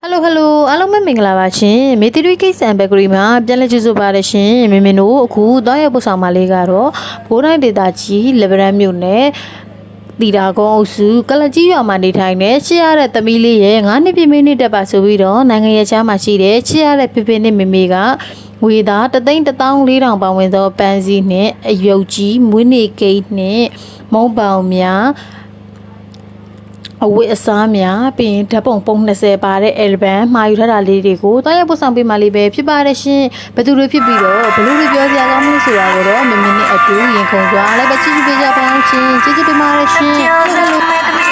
Hello အားလုံးပဲမင်္ဂလာပါရှင်မေတီရီကိတ်ဆန်ဘက်ဂရီမှာပြန်လည်ကြိုဆိုပါရရှင်မင်းတို့အခုတောင်းရပို့ဆောင်မလေးကတော့ဘိုးတိုင်းဒေတာကြီးလေဗရန်မြို့နယ်တီတာကုန်းအုပ်စုကလကြီးရွာမှာနေထိုင်တဲ့ချစ်ရတဲ့သမီးလေးရဲ့9နှစ်ပြည့်မိနစ်တက်ပါဆိုပြီးတော့နိုင်ငံရဲ့ချားမှာရှိတဲ့ချစ်ရတဲ့ဖေဖေနဲ့မေမေကငွေသား3,14,000ပေါင်ဝင်သောပန်းစည်းနဲ့အယုတ်ကြီးမွေးနေ့ကိတ်နဲ့မုံပေါင်များအဝတ်အစားများပြီးရင်ဓာတ်ပုံပုံ20ပါတဲ့ album မှာယူထားတာလေးတွေကိုတောင်းရပို့ဆောင်ပေးမှလေးပဲဖြစ်ပါတယ်ရှင်ဘယ်သူတွေဖြစ်ပြီးတော့ဘလို့တွေပြောစရာကောင်းမှုဆိုတာကိုတော့မင်းနဲ့အတူရင်ခုန်ကြလိုက်ပဲချစ်ချစ်ပေးကြပါအောင်ရှင်ချစ်ချစ်ပေးပါရရှင်